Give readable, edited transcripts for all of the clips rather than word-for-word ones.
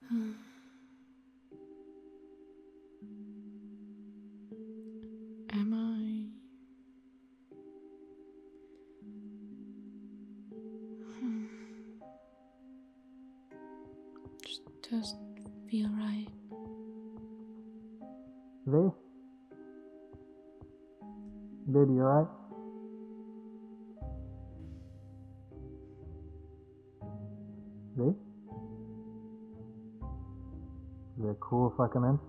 Am I? Just doesn't feel right. V? Baby, you alright? V? Is it cool if I come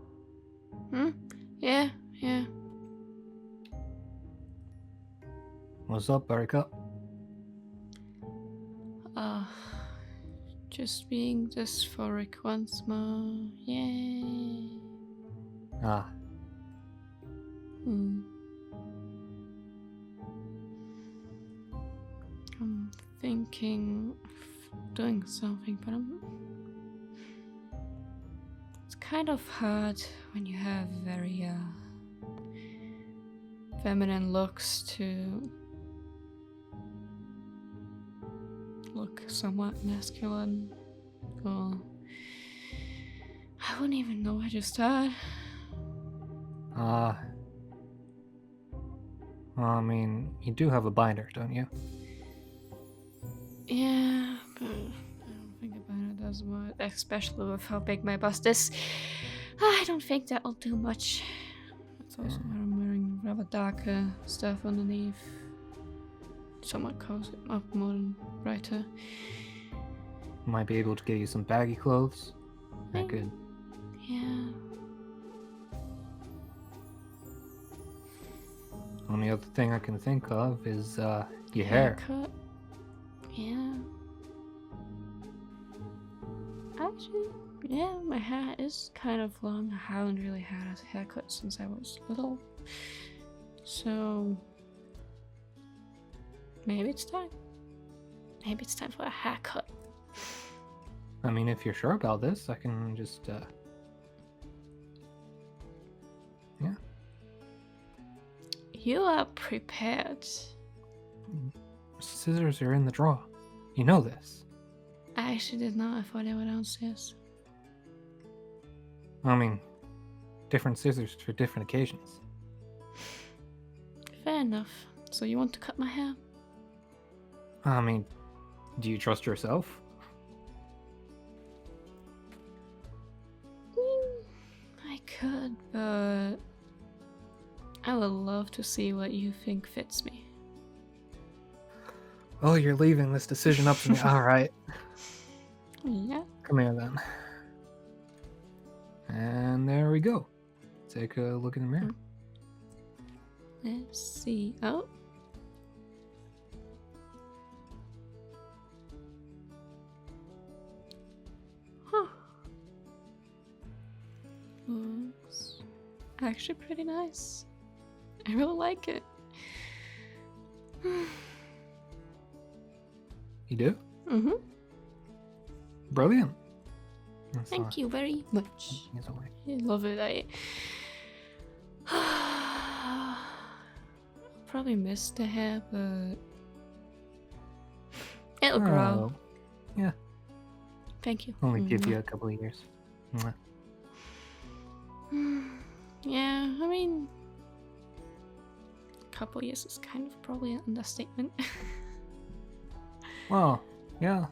in? Yeah. What's up, Buttercup? Just being dysphoric once more. Yay. Ah, I'm thinking of doing something, but it's kind of hard when you have very feminine looks to look somewhat masculine. Or I wouldn't even know where to start. I mean, you do have a binder, don't you? Yeah, but I don't think a binder does much, especially with how big my bust is. I don't think that'll do much. It's also why I'm wearing rather darker stuff underneath. Somewhat cozy, up more than brighter. Might be able to get you some baggy clothes. I could. Yeah. Only other thing I can think of is your hair. Haircut. Yeah. Actually, yeah, my hair is kind of long. I haven't really had a haircut since I was little. So maybe it's time. Maybe it's time for a haircut. I mean, if you're sure about this, I can just yeah. You are prepared. Scissors are in the drawer. You know this. I actually did not. I thought they were downstairs. I mean, different scissors for different occasions. Fair enough. So you want to cut my hair? I mean, do you trust yourself? I could, but I would love to see what you think fits me. Oh, you're leaving this decision up to me. All right. Yeah. Come here then. And there we go. Take a look in the mirror. Let's see. Oh. Huh. Looks actually pretty nice. I really like it. You do? Mm-hmm. Brilliant. Thank you very much. He's away. I love it. I probably missed the hair, but it'll grow. Yeah. Thank you. Only give you a couple of years. Mwah. Yeah, I mean, a couple years is kind of probably an understatement. Well, yeah.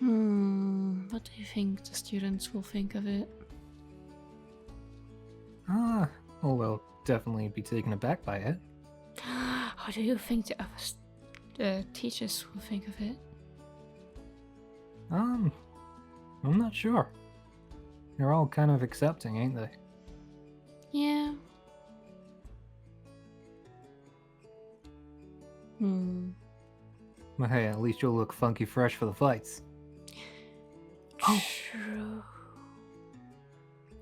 What do you think the students will think of it? Oh, they'll definitely be taken aback by it. How do you think the other teachers will think of it? I'm not sure. They're all kind of accepting, ain't they? Yeah. But hey, at least you'll look funky fresh for the fights. True.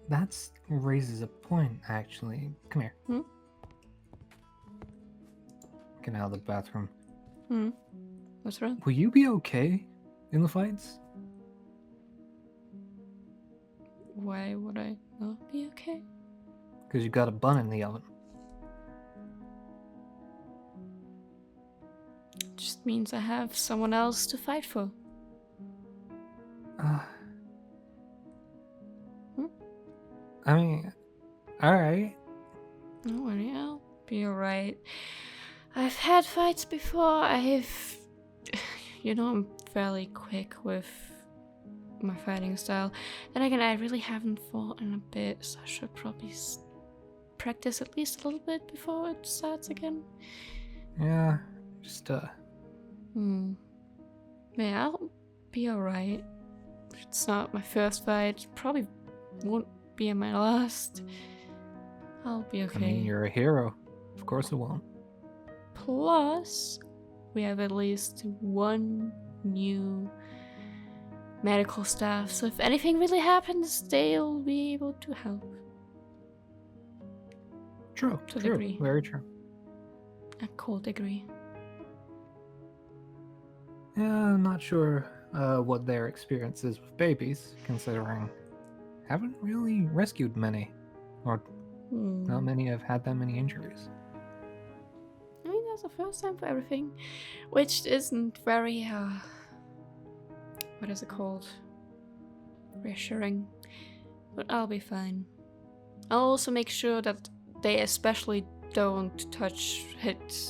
That raises a point, actually. Come here. Get out of the bathroom. What's wrong? Will you be okay in the fights? Why would I not be okay? Because you got a bun in the oven. Just means I have someone else to fight for. I mean, alright. Don't worry, I'll be alright. I've had fights before. I'm fairly quick with my fighting style. And again, I really haven't fought in a bit, so I should probably practice at least a little bit before it starts again. Yeah, just, Yeah, I'll be alright. It's not my first fight. Probably won't be my last. I'll be okay. I mean, you're a hero. Of course it won't. Plus, we have at least one new medical staff, so if anything really happens, they'll be able to help. True, To a true, degree. very true. A cool degree. Yeah, I'm not sure what their experience is with babies, considering I haven't really rescued many, or not many have had that many injuries. I mean, there's a first time for everything, which isn't very, what is it called? Reassuring. But I'll be fine. I'll also make sure that they especially don't hit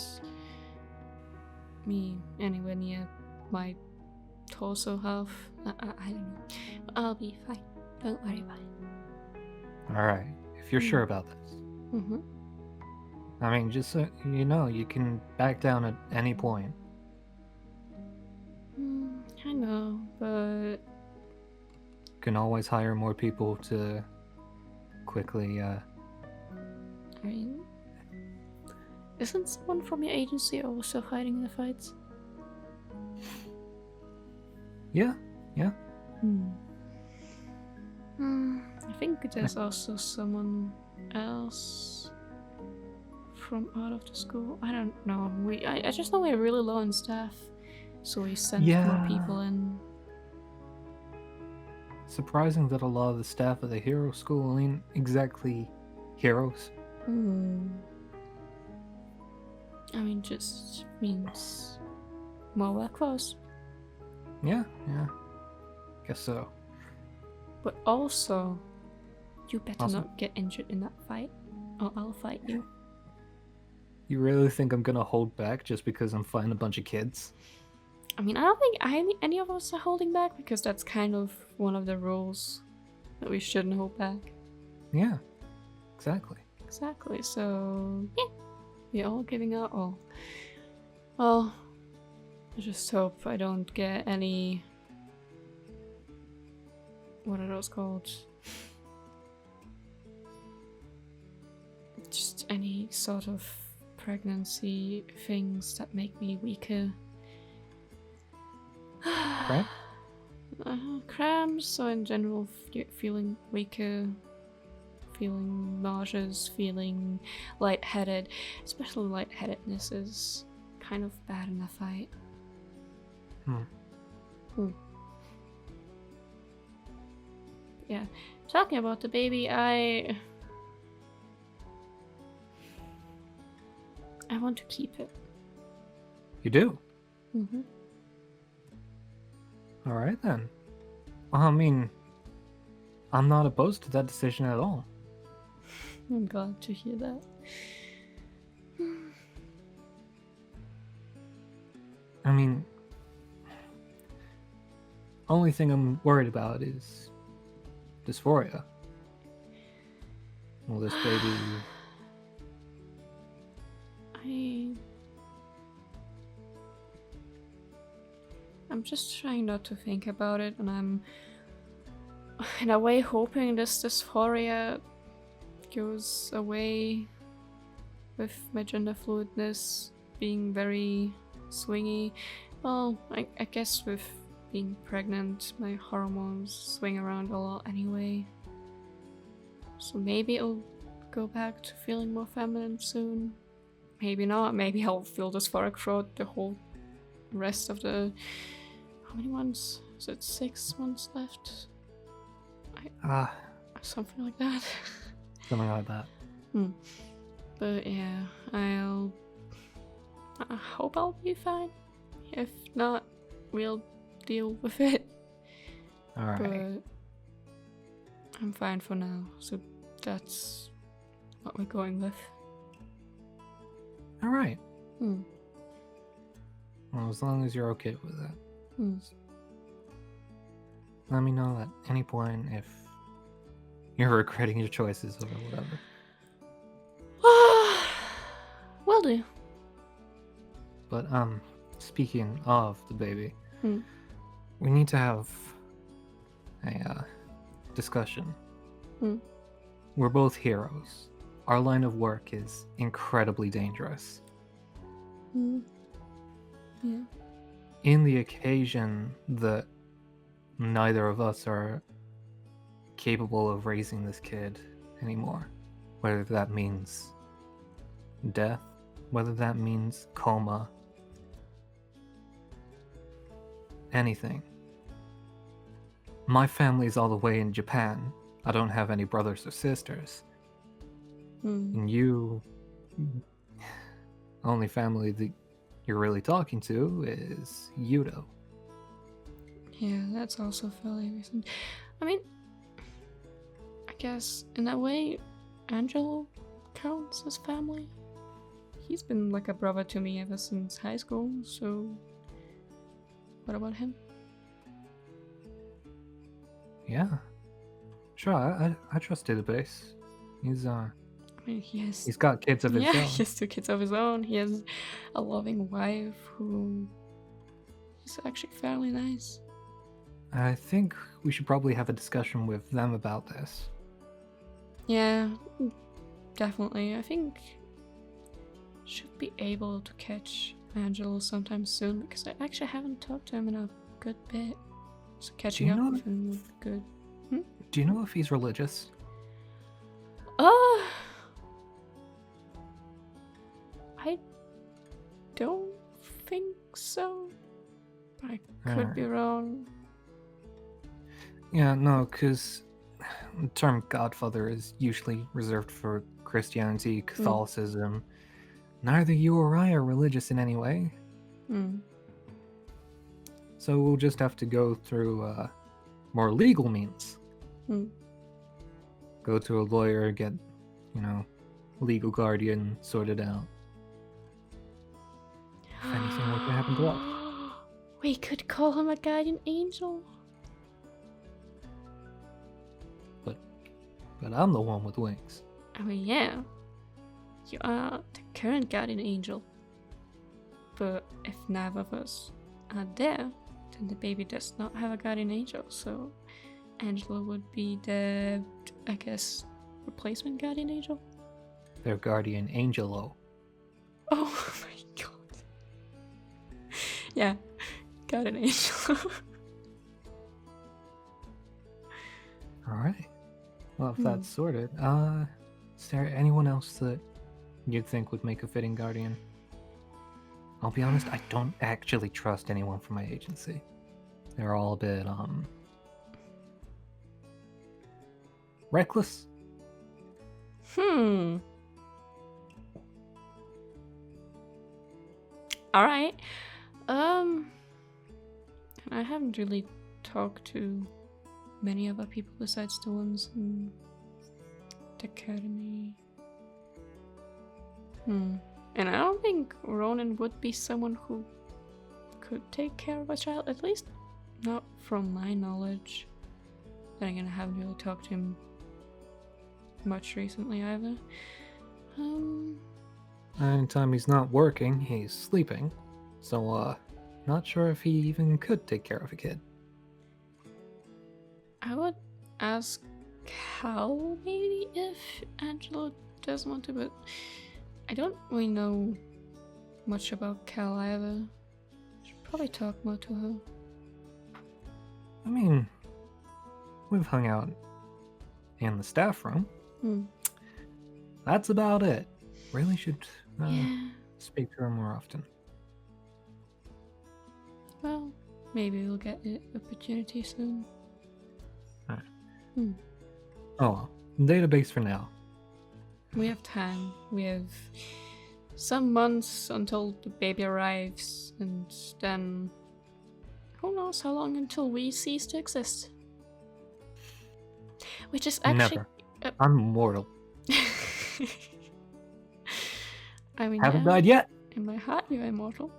me anywhere near my torso half. I don't know. But I'll be fine. Don't worry about it. Alright, if you're sure about this. Mm-hmm. I mean, just so you know, you can back down at any point. I know, but... You can always hire more people to quickly, I mean... Isn't someone from your agency also fighting the fights? Yeah. I think there's also someone else from out of the school. I don't know. I just know we're really low on staff, so we sent more people in. Surprising that a lot of the staff at the hero school ain't exactly heroes. I mean, just means more workforce. Yeah. Guess so. But also, you better Also- not get injured in that fight, or I'll fight you. You really think I'm gonna hold back just because I'm fighting a bunch of kids? I mean, I don't think any of us are holding back, because that's kind of one of the rules that we shouldn't hold back. Yeah, exactly. Exactly, so yeah, we're all giving our all. Well, I just hope I don't get any... What are those called? Just any sort of pregnancy things that make me weaker. Right? Cramps, so in general, feeling weaker, feeling nauseous, feeling lightheaded. Especially lightheadedness is kind of bad in a fight. Yeah, talking about the baby, I want to keep it. You do? Mm-hmm. Alright then. Well, I mean, I'm not opposed to that decision at all. I'm glad to hear that. I mean, only thing I'm worried about is dysphoria. Will this baby... I'm just trying not to think about it, and I'm in a way hoping this dysphoria goes away with my gender fluidness being very swingy. Well, I guess with being pregnant, my hormones swing around a lot anyway. So maybe it'll go back to feeling more feminine soon. Maybe not. Maybe I'll feel dysphoric throughout the whole rest of the... How many months? Is it 6 months left? Something like that. Something like that. But yeah, I hope I'll be fine. If not, we'll deal with it. Alright. but I'm fine for now. So that's what we're going with. Alright. Hmm. Well, as long as you're okay with that. Hmm. Let me know at any point if you're regretting your choices or whatever. Will do. But speaking of the baby, Hmm. we need to have a discussion. Hmm. We're both heroes. Our line of work is incredibly dangerous. Hmm. Yeah. In the occasion that neither of us are capable of raising this kid anymore, whether that means death, whether that means coma, anything. My family's all the way in Japan. I don't have any brothers or sisters. Hmm. And you, only family that you're really talking to is Yudo. Yeah, that's also fairly recent. I mean, I guess in that way, Angelo counts as family. He's been like a brother to me ever since high school, so what about him? Yeah. Sure, I trust Database. He's I mean, he's got kids of his yeah, own. he has 2 kids of his own. He has a loving wife who is actually fairly nice. I think we should probably have a discussion with them about this. Yeah, definitely. I think should be able to catch Angelo sometime soon because I actually haven't talked to him in a good bit. So catching up with him would be good. Do you know if he's religious? I don't think so. I could be wrong. Yeah, no, because the term Godfather is usually reserved for Christianity, Catholicism. Neither you or I are religious in any way. So we'll just have to go through more legal means. Go to a lawyer, get, legal guardian sorted out. If anything were to happen to us. We could call him a guardian angel. But I'm the one with wings. I mean, yeah. You are the current guardian angel. But if neither of us are there, then the baby does not have a guardian angel, so Angela would be the, I guess, replacement guardian angel? Their guardian angelo. Oh my god. Yeah, guardian angel. Alright. Well, if that's sorted, is there anyone else that you'd think would make a fitting guardian? I'll be honest, I don't actually trust anyone from my agency. They're all a bit, reckless. Alright. I haven't really talked to many other people besides the ones in the academy. And I don't think Ronan would be someone who could take care of a child, at least not from my knowledge. Then again, I haven't really talked to him much recently either. Anytime he's not working, he's sleeping. So, not sure if he even could take care of a kid. I would ask Cal maybe if Angela does want to, but I don't really know much about Cal either. Should probably talk more to her. I mean, we've hung out in the staff room. That's about it. Really should speak to her more often. Well, maybe we'll get an opportunity soon. Alright. Oh well. Database for now. We have time. We have some months until the baby arrives, and then who knows how long until we cease to exist. Which is actually... Never. I'm mortal. I mean, Haven't yeah, died yet. in my heart, you're immortal.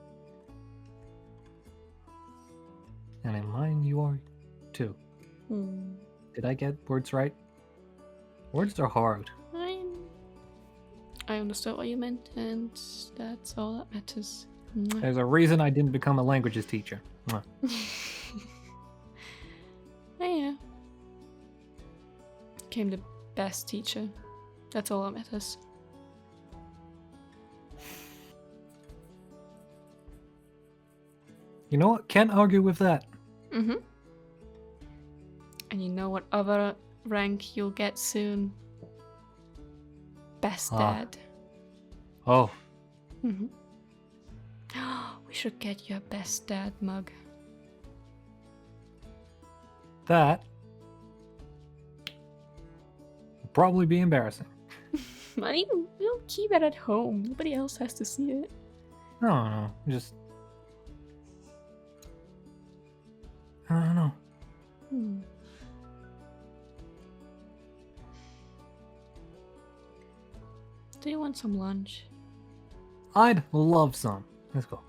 And in mine, you are too. Hmm. Did I get words right? Words are hard. I understood what you meant, and that's all that matters. Mwah. There's a reason I didn't become a languages teacher. Mwah. Yeah. Became the best teacher. That's all that matters. You know what? Can't argue with that. Mm-hmm. And you know what other rank you'll get soon? Best dad. Oh, Mm-hmm. We should get you a best dad mug. that will probably be embarrassing. I mean, we'll keep it at home. Nobody else has to see it. No, just I don't know. Hmm. Do you want some lunch? I'd love some. Let's go.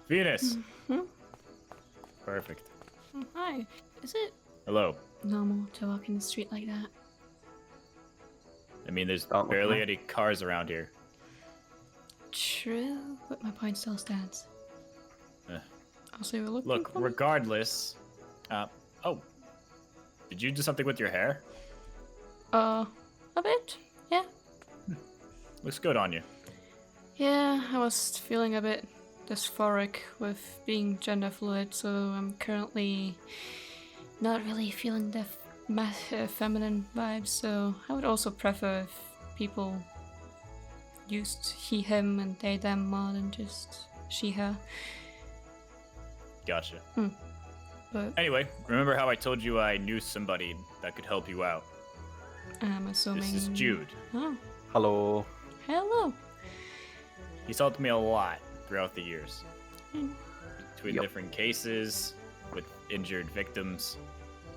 Venus. Hmm? Perfect. Oh, hi. Is it Hello. normal to walk in the street like that? I mean, there's Don't look barely around. any cars around here. True, but my point still stands. Eh. Also, you're looking Look, for me? regardless. Oh. Did you do something with your hair? A bit, yeah. Looks good on you. Yeah, I was feeling a bit dysphoric with being gender fluid, so I'm currently not really feeling the feminine vibes, so I would also prefer if people used he, him, and they, them more than just she, her. Gotcha. But Anyway, remember how I told you I knew somebody that could help you out? I'm assuming... This is Jude. Oh, Hello. hello. He's helped me a lot throughout the years. Hmm. Between Yep. different cases, with injured victims,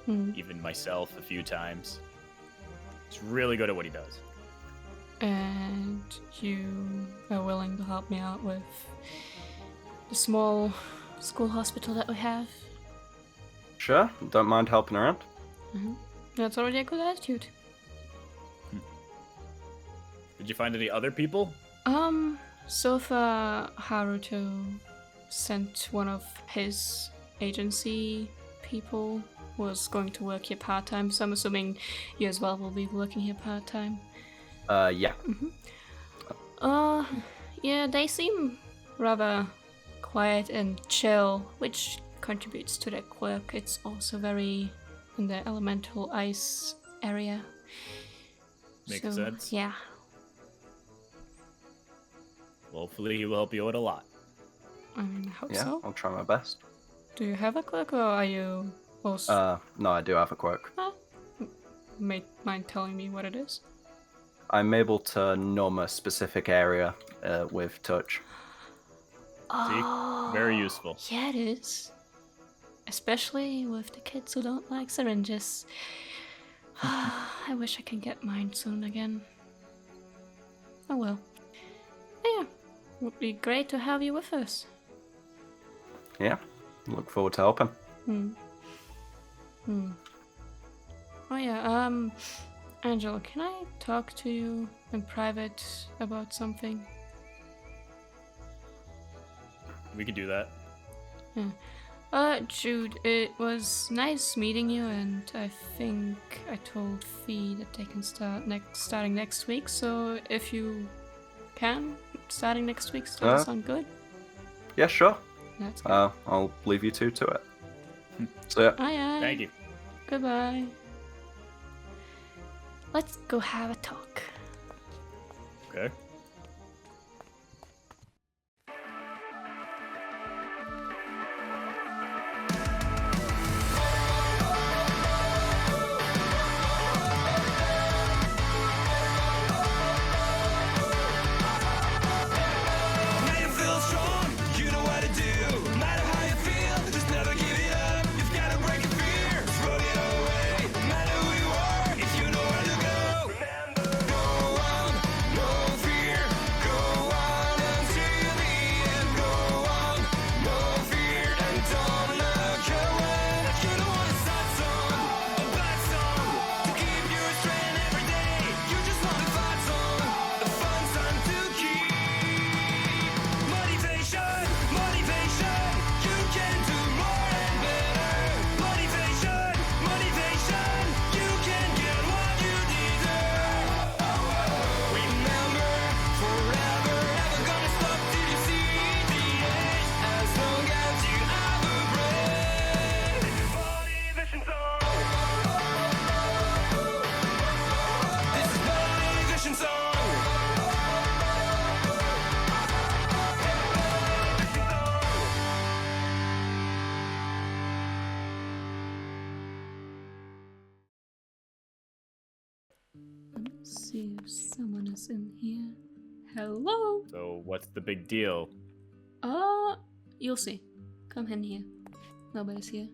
Hmm. even myself a few times. He's really good at what he does. And you are willing to help me out with the small school hospital that we have? Sure, don't mind helping around. That's already a good attitude. Did you find any other people? So far Haruto sent one of his agency people who was going to work here part-time, so I'm assuming you as well will be working here part-time. Yeah. Yeah, they seem rather quiet and chill, which contributes to their quirk. It's also very in the elemental ice area. Makes sense. Yeah. Well, hopefully he will help you out a lot. I mean, I hope Yeah, so. I'll try my best. Do you have a quirk, or are you also No, I do have a quirk. mind telling me what it is? I'm able to numb a specific area with touch. Oh, Very useful. Yeah, it is. Especially with the kids who don't like syringes. I wish I could get mine soon again. Oh well. Yeah, would be great to have you with us. Yeah, look forward to helping. Oh yeah, Angela, can I talk to you in private about something? We could do that. Jude, it was nice meeting you, and I think I told Fee that they can starting next week, so if you can, starting next week, does that sound good? Yeah, sure. That's good. I'll leave you two to it. So yeah. Aye. Thank you. Goodbye. Let's go have a talk. Okay. See if someone is in here. Hello? So what's the big deal? You'll see. Come in here. Nobody's here.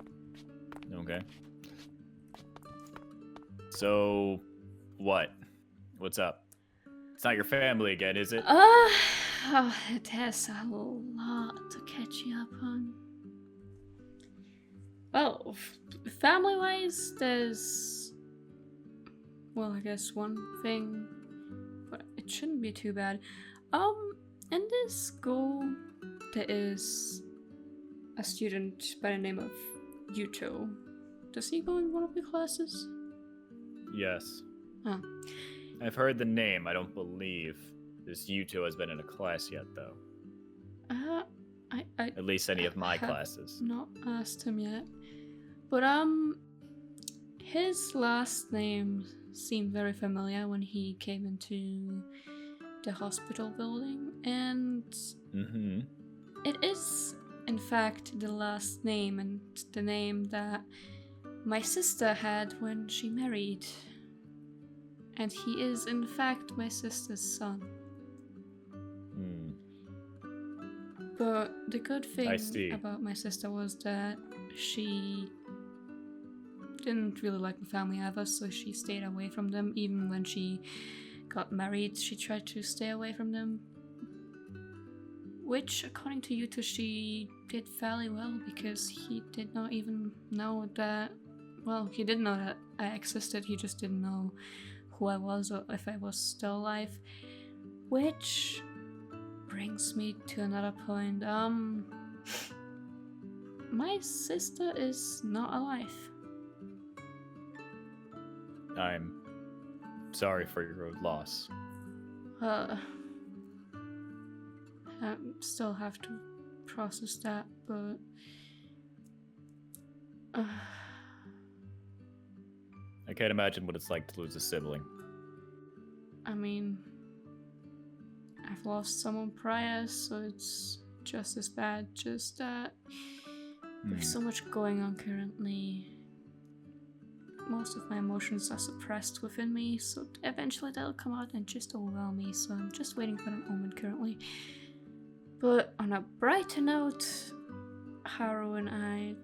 Okay. So, what? What's up? It's not your family again, is it? It has a lot to catch you up on. Well, family-wise, there's... Well, I guess one thing, but it shouldn't be too bad. In this school, there is a student by the name of Yuto. Does he go in one of your classes? Yes. Oh. I've heard the name. I don't believe this Yuto has been in a class yet, though. At least any of my have classes. Not asked him yet. But, his last name seemed very familiar when he came into the hospital building, and Mm-hmm. it is, in fact, the last name and the name that my sister had when she married. And he is, in fact, my sister's son. Hmm. But the good I see. thing about my sister was that she didn't really like my family ever, so she stayed away from them. Even when she got married, she tried to stay away from them. Which, according to Yuto, she did fairly well, because he did not even know that... Well, he didn't know that I existed, he just didn't know who I was or if I was still alive. Which brings me to another point. My sister is not alive. I'm sorry for your loss. I still have to process that, but... I can't imagine what it's like to lose a sibling. I mean... I've lost someone prior, so it's just as bad, just that... There's so much going on currently. Most of my emotions are suppressed within me, so eventually they'll come out and just overwhelm me, so I'm just waiting for that moment currently. But on a brighter note, Haru and I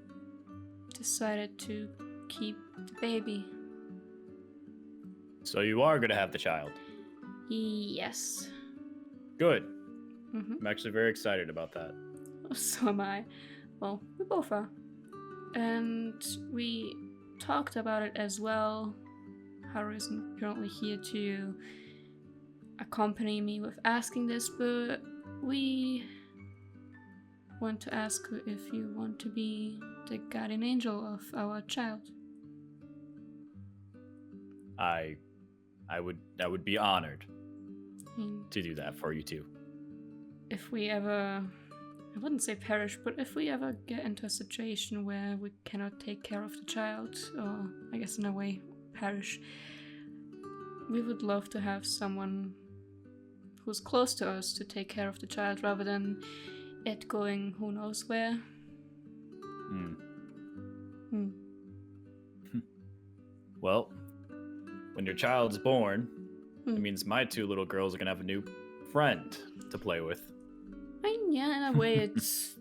decided to keep the baby. So you are going to have the child. Yes. Good. Mm-hmm. I'm actually very excited about that. So am I. Well, we both are. And we talked about it as well. Haru isn't currently here to accompany me with asking this, but we want to ask you if you want to be the guardian angel of our child. I would be honored I mean, to do that for you too. if we ever, I wouldn't say perish, but if we ever get into a situation where we cannot take care of the child, or I guess in a way perish, we would love to have someone who's close to us to take care of the child rather than it going who knows where. Well, when your child's born, Hmm. it means my two little girls are going to have a new friend to play with. I mean, yeah, in a way it's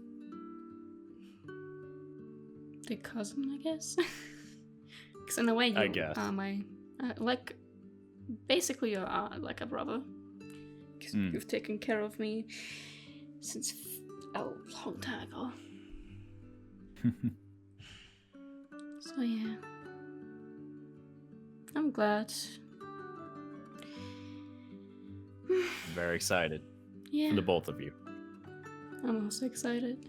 the cousin, I guess. Because in a way I you guess. are my, like, basically you are like a brother. Because you've taken care of me since a long time ago. So yeah. I'm glad. Very excited Yeah. for the both of you. I'm also excited.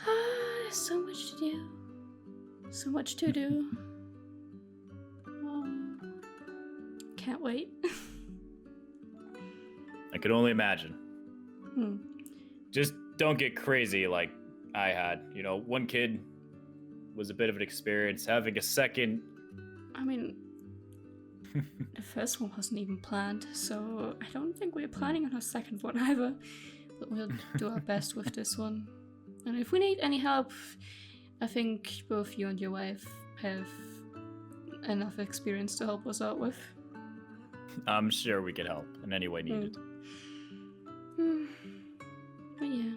There's so much to do. So much to do. Can't wait. I could only imagine. Hmm. Just don't get crazy like I had. You know, one kid was a bit of an experience. Having a second... I mean, the first one wasn't even planned, so I don't think we're planning on a second one either. But we'll do our best with this one. And if we need any help, I think both you and your wife have enough experience to help us out with. I'm sure we could help in any way needed. But yeah.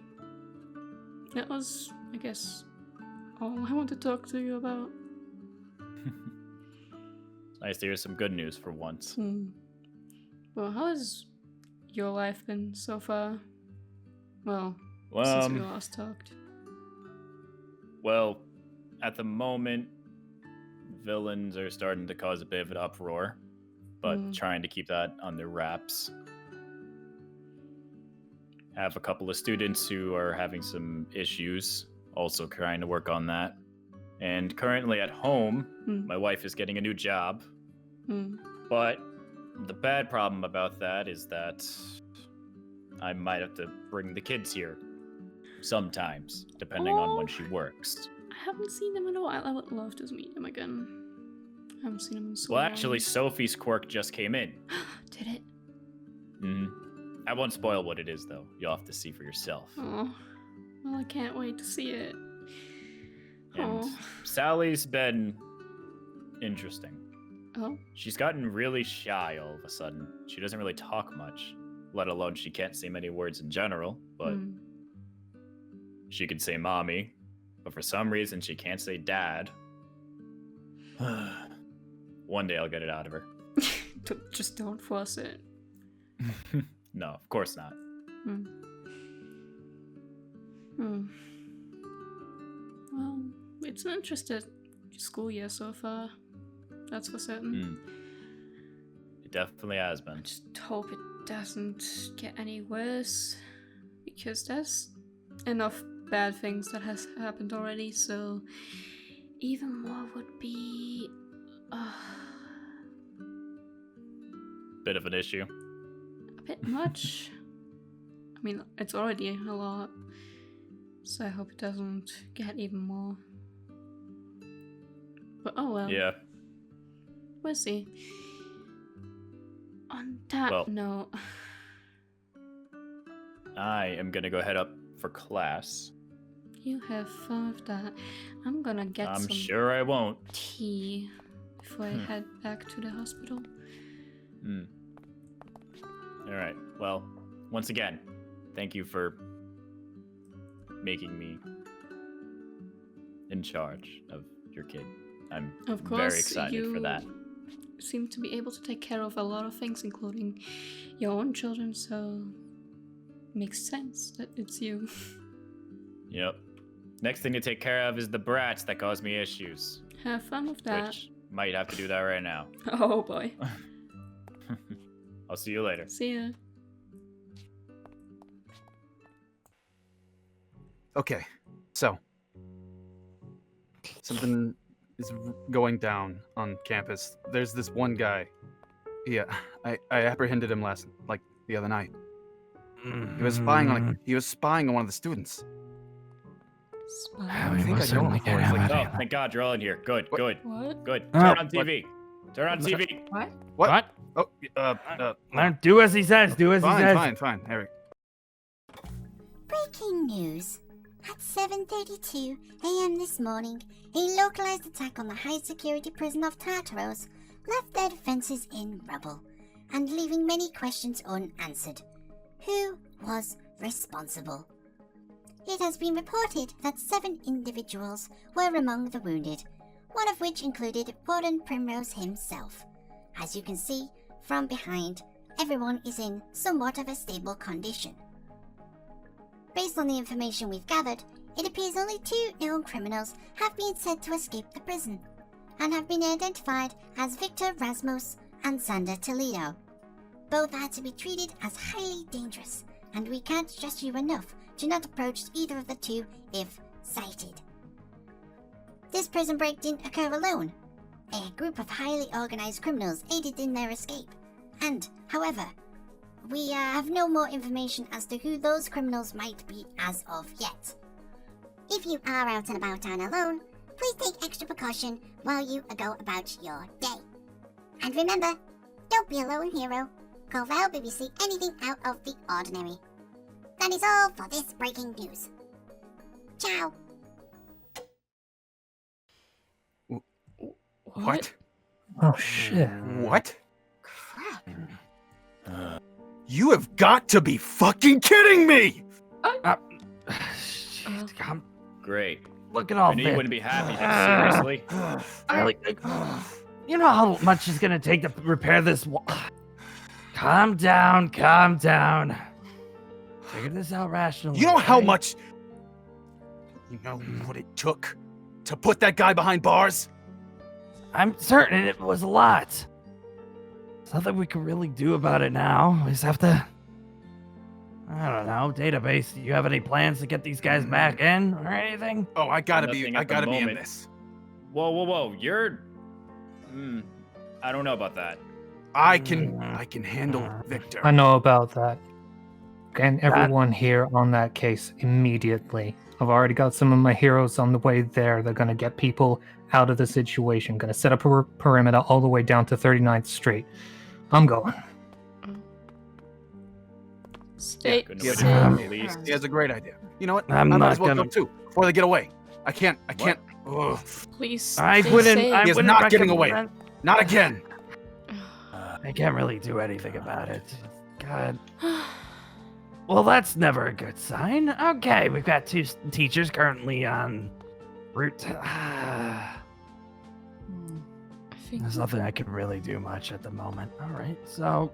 That was, I guess, all I want to talk to you about. It's nice to hear some good news for once. Well, how has your life been so far? Well, since we last talked. Well, at the moment, villains are starting to cause a bit of an uproar, but trying to keep that on their wraps. Have a couple of students who are having some issues, also trying to work on that. And currently at home, my wife is getting a new job. But the bad problem about that is that I might have to bring the kids here sometimes, depending on when she works. I haven't seen them in a while. I would love to meet them again. I haven't seen them in so Well, long. actually, Sophie's quirk just came in. Did it? I won't spoil what it is, though. You'll have to see for yourself. Oh, well, I can't wait to see it. And Sally's been interesting. Oh? She's gotten really shy all of a sudden. She doesn't really talk much, let alone she can't say many words in general, but she can say mommy, but for some reason she can't say dad. One day I'll get it out of her. Just don't force it. No, of course not. Well, it's an interesting school year so far. That's for certain. It definitely has been. I just hope it doesn't get any worse, because there's enough bad things that has happened already, so even more would be Bit of an issue. a bit much. I mean, it's already a lot, so I hope it doesn't get even more. But oh well. Yeah. We'll see. On that note, I am gonna go head up for class. you have fun with that. I'm gonna get I'm some sure I won't. tea before I head back to the hospital. Alright, well, once again, thank you for making me in charge of your kid. I'm Of course, very excited for that. Seem to be able to take care of a lot of things, including your own children, so makes sense that it's you. Yep. Next thing to take care of is the brats that cause me issues. Have fun with that. Which might have to do that right now. Oh boy. I'll see you later. See ya. Okay, so something is going down on campus. There's this one guy. Yeah, I apprehended him the other night. He was spying on one of the students. We must certainly get him out Oh, of here. thank God you're all in here. Good, good, What? good. Oh. Turn on TV. Turn on TV. What? What? Oh, Do as he says. Do as he says. fine, Eric. Breaking news. At 7:32 a.m. this morning, a localized attack on the high-security prison of Tartaros left their defenses in rubble, and leaving many questions unanswered. Who was responsible? It has been reported that 7 individuals were among the wounded, one of which included Warden Primrose himself. As you can see from behind, everyone is in somewhat of a stable condition. Based on the information we've gathered, it appears only 2 known criminals have been said to escape the prison, and have been identified as Victor Rasmus and Sander Toledo. Both are to be treated as highly dangerous, and we can't stress you enough to not approach either of the 2 if sighted. This prison break didn't occur alone. A group of highly organized criminals aided in their escape, and, however, we have no more information as to who those criminals might be as of yet. If you are out and about and alone, please take extra precaution while you go about your day. And remember, don't be a lone hero. Call for help if you see anything out of the ordinary. That is all for this breaking news. Ciao. What? Oh shit. What? Crap. You have got to be fucking kidding me! Great. Look at all I knew this. you wouldn't be happy, but seriously? You know how much it's gonna take to repair this wall. Calm down, calm down. Figure this out rationally. You know how okay? much... You know what it took to put that guy behind bars? I'm certain it was a lot. There's nothing we can really do about it now. We just have to... I don't know, database. Do you have any plans to get these guys back in or anything? Oh, I gotta be Nothing I at the gotta be in moment. this. Whoa. You're... I don't know about that. I can handle Victor. I know about that. And everyone here on that case immediately. I've already got some of my heroes on the way there. They're going to get people out of the situation. Going to set up a perimeter all the way down to 39th Street. I'm going. Stay Couldn't safe. wait to the police. He has a great idea. You know what? I'm I might not as well gonna- go too before they get away. I can't. Ugh. Please. I stay wouldn't. safe. I He is wouldn't not getting away. recommend- Not again. I can't really do anything about it. God. Well, that's never a good sign. Okay, we've got two teachers currently en route to... I think There's nothing I can really do much at the moment. All right, so...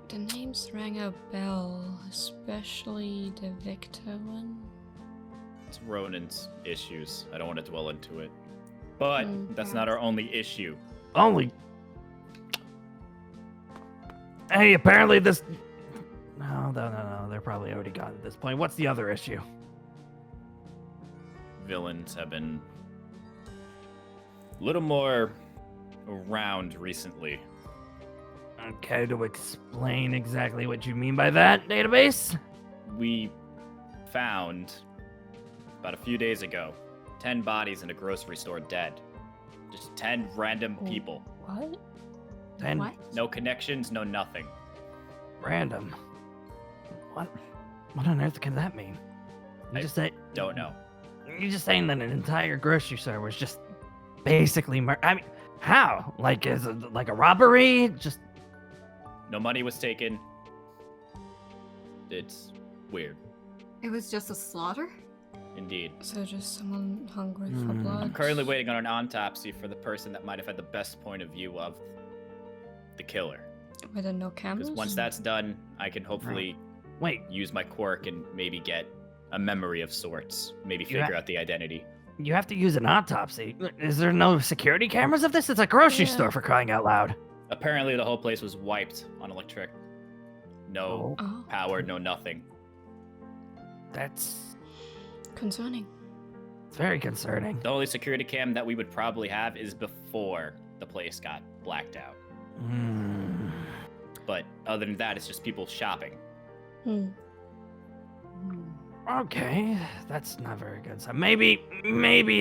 the names rang a bell, especially the Victor one. It's Ronan's issues. I don't want to dwell into it. But Mm. that's not our only issue. Only... Hey, apparently this... No, they're probably already gone at this point. What's the other issue? Villains have been a little more around recently. Okay, to explain exactly what you mean by that, database? We found, about a few days ago, 10 bodies in a grocery store dead. Just 10 random people. What? And What? No connections, no nothing. random. What on earth can that mean? I don't know. You're just saying that an entire grocery store was just basically I mean, how? Like, is it like a robbery? Just No money was taken. It's weird, It was just a slaughter? indeed. So just someone hungry for Hmm. blood. I'm currently waiting on an autopsy for the person that might have had the best point of view of the killer. With no cameras? Because once that's done, I can hopefully wait. use my quirk and maybe get a memory of sorts. Maybe You ha- figure out the identity. You have to use an autopsy. Is there no security cameras of this? It's a grocery Yeah. store, for crying out loud. Apparently, the whole place was wiped on electric. No Oh, power, no nothing. That's concerning. very concerning. The only security cam that we would probably have is before the place got blacked out. Hmm. But other than that, it's just people shopping. Hmm. Okay, that's not very good. So maybe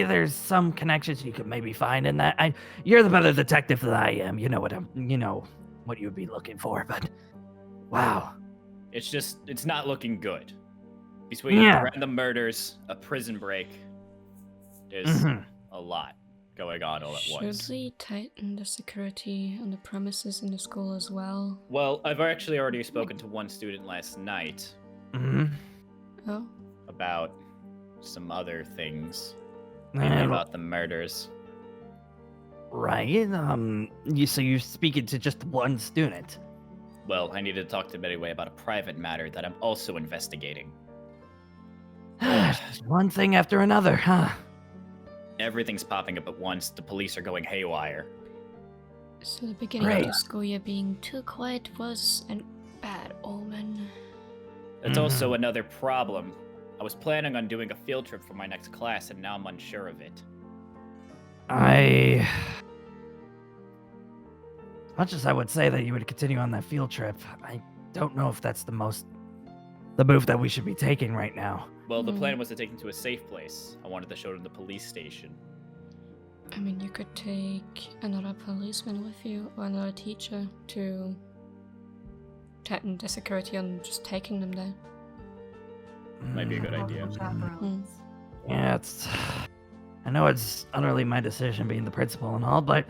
there's some connections you could maybe find in that. You're the better detective than I am. You know what you would be looking for. But wow, It's not looking good. Between Yeah. random murders, a prison break, there's Mhm. a lot going on all at Should once. we tighten the security on the premises in the school as well? Well, I've actually already spoken to one student last night Mhm. Oh, about some other things. Yeah, Mainly about the murders. right. You're speaking to just one student. Well, I needed to talk to him anyway about a private matter that I'm also investigating. Just one thing after another, huh? Everything's popping up at once. The police are going haywire. so the beginning of Great. the school year being too quiet was a bad omen. That's also another problem. I was planning on doing a field trip for my next class, and now I'm unsure of it. As much as I would say that you would continue on that field trip, I don't know if that's the move that we should be taking right now. Well, the plan was to take him to a safe place. I wanted to show him the police station. I mean, you could take another policeman with you or another teacher to tighten the security on just taking them there. Might be a good idea. Chaperones. Yeah, I know it's utterly my decision being the principal and all, but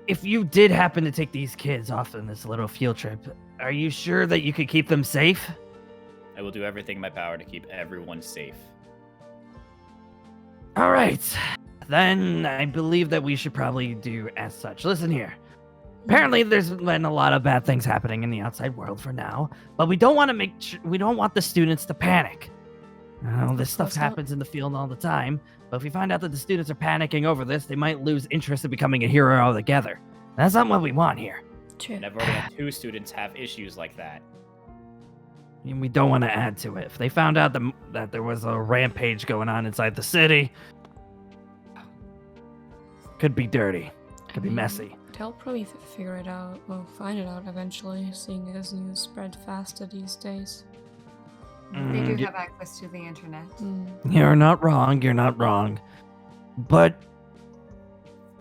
if you did happen to take these kids off on this little field trip, are you sure that you could keep them safe? I will do everything in my power to keep everyone safe. All right. Then I believe that we should probably do as such. Listen here. Apparently, there's been a lot of bad things happening in the outside world for now, but we don't want to we don't want the students to panic. This stuff happens in the field all the time, but if we find out that the students are panicking over this, they might lose interest in becoming a hero altogether. That's not what we want here. True. And I've already had 2 students have issues like that. And we don't want to add to it. If they found out that there was a rampage going on inside the city, could be dirty, could be messy. They'll probably figure it out, or find it out eventually, seeing as news spread faster these days. They do have access to the internet. You're not wrong. You're not wrong. But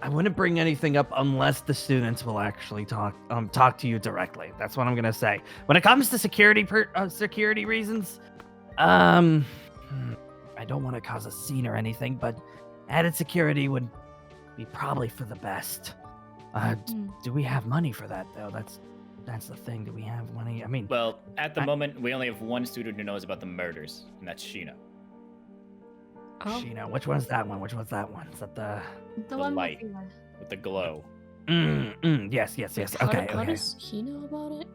I wouldn't bring anything up unless the students will actually talk to you directly. That's what I'm gonna say. When it comes to security reasons, I don't want to cause a scene or anything, but added security would be probably for the best. Do we have money for that though? That's the thing. Do we have money? I mean, Well, at the moment, we only have 1 student who knows about the murders, and that's Sheena. Oh. Sheena, which one's that one? Which one's that one? Is that the The one light. with the... With the glow. Yes. How, Okay, how okay. does he know about it?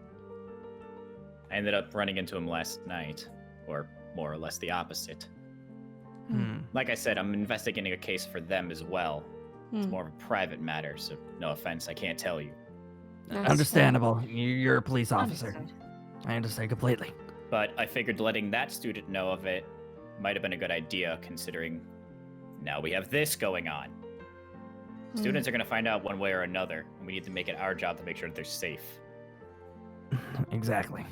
I ended up running into him last night, or more or less the opposite. Like I said, I'm investigating a case for them as well. It's more of a private matter, so no offense, I can't tell you. That's Understandable. You're a police officer. Understood. I understand completely. But I figured letting that student know of it might have been a good idea, considering now we have this going on. Students are going to find out one way or another, and we need to make it our job to make sure that they're safe. Exactly.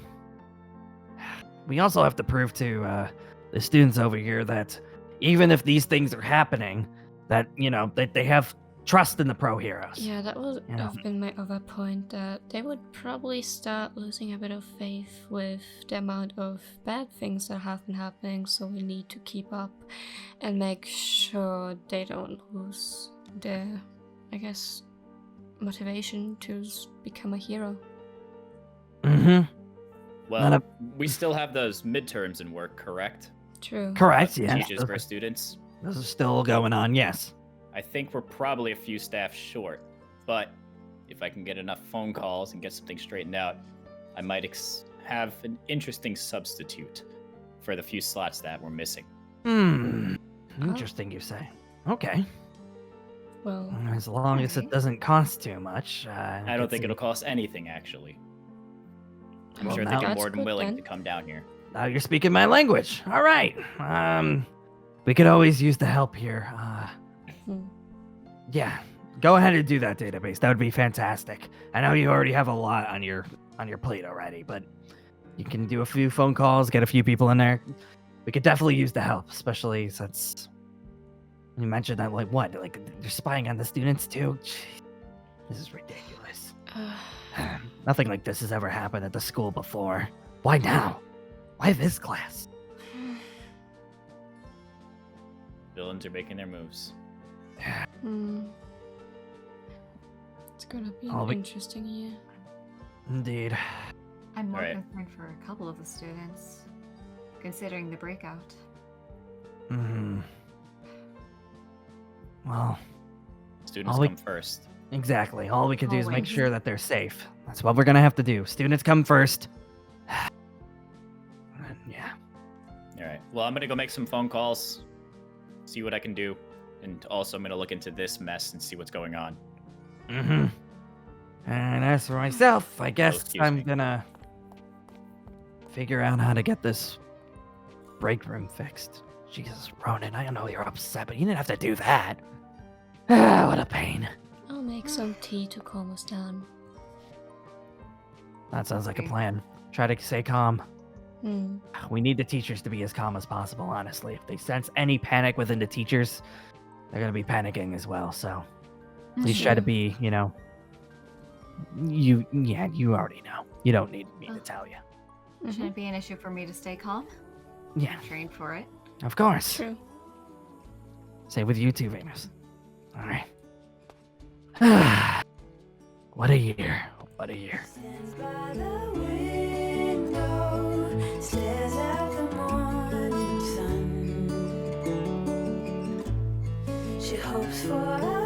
We also have to prove to the students over here that even if these things are happening, that, that they have trust in the pro heroes. Yeah, that would You know. have been my other point, that they would probably start losing a bit of faith with the amount of bad things that have been happening, so we need to keep up and make sure they don't lose their, I guess, motivation to become a hero. Mm-hmm. Well, we still have those midterms in work, correct? True. Correct, yes. Teachers for students. Those are still going on, yes. I think we're probably a few staff short, but if I can get enough phone calls and get something straightened out, I might have an interesting substitute for the few slots that we're missing. Interesting, you say. Okay. Well, As long as it doesn't cost too much. I don't think it'll cost anything, actually. I'm Well, sure now they'd be that's more than good willing then. to come down here. Now you're speaking my language. All right. We could always use the help here. Yeah. Go ahead and do that database. That would be fantastic. I know you already have a lot on your plate already, but you can do a few phone calls, get a few people in there. We could definitely use the help, especially since you mentioned that, like they're spying on the students too. Jeez, this is ridiculous. Nothing like this has ever happened at the school before. Why now? Why this class? Villains are making their moves. It's gonna be Oh, an we- interesting year. Indeed. I'm more Alright. concerned for a couple of the students, considering the breakout. Well, Students All we- come first. exactly. All we can do is make Always. sure that they're safe. That's what we're gonna have to do. Students come first. Yeah. All right. Well, I'm gonna go make some phone calls, see what I can do, and also I'm gonna look into this mess and see what's going on. And as for myself, I guess excuse I'm me. gonna figure out how to get this break room fixed. Jesus, Ronan, I know you're upset, but you didn't have to do that. What a pain. I'll make some tea to calm us down. That sounds like a Okay. plan. Try to stay calm. Hmm. We need the teachers to be as calm as possible, honestly. If they sense any panic within the teachers, they're going to be panicking as well. So please try to Sure. be, you already know. You don't need me to tell you. Mhm. Shouldn't be an issue for me to stay calm. Yeah, I'm trained for it. of course. True. Same with you too, Venus. All right. What a year. What a year. Stands by the window, stares at the morning sun. She hopes for a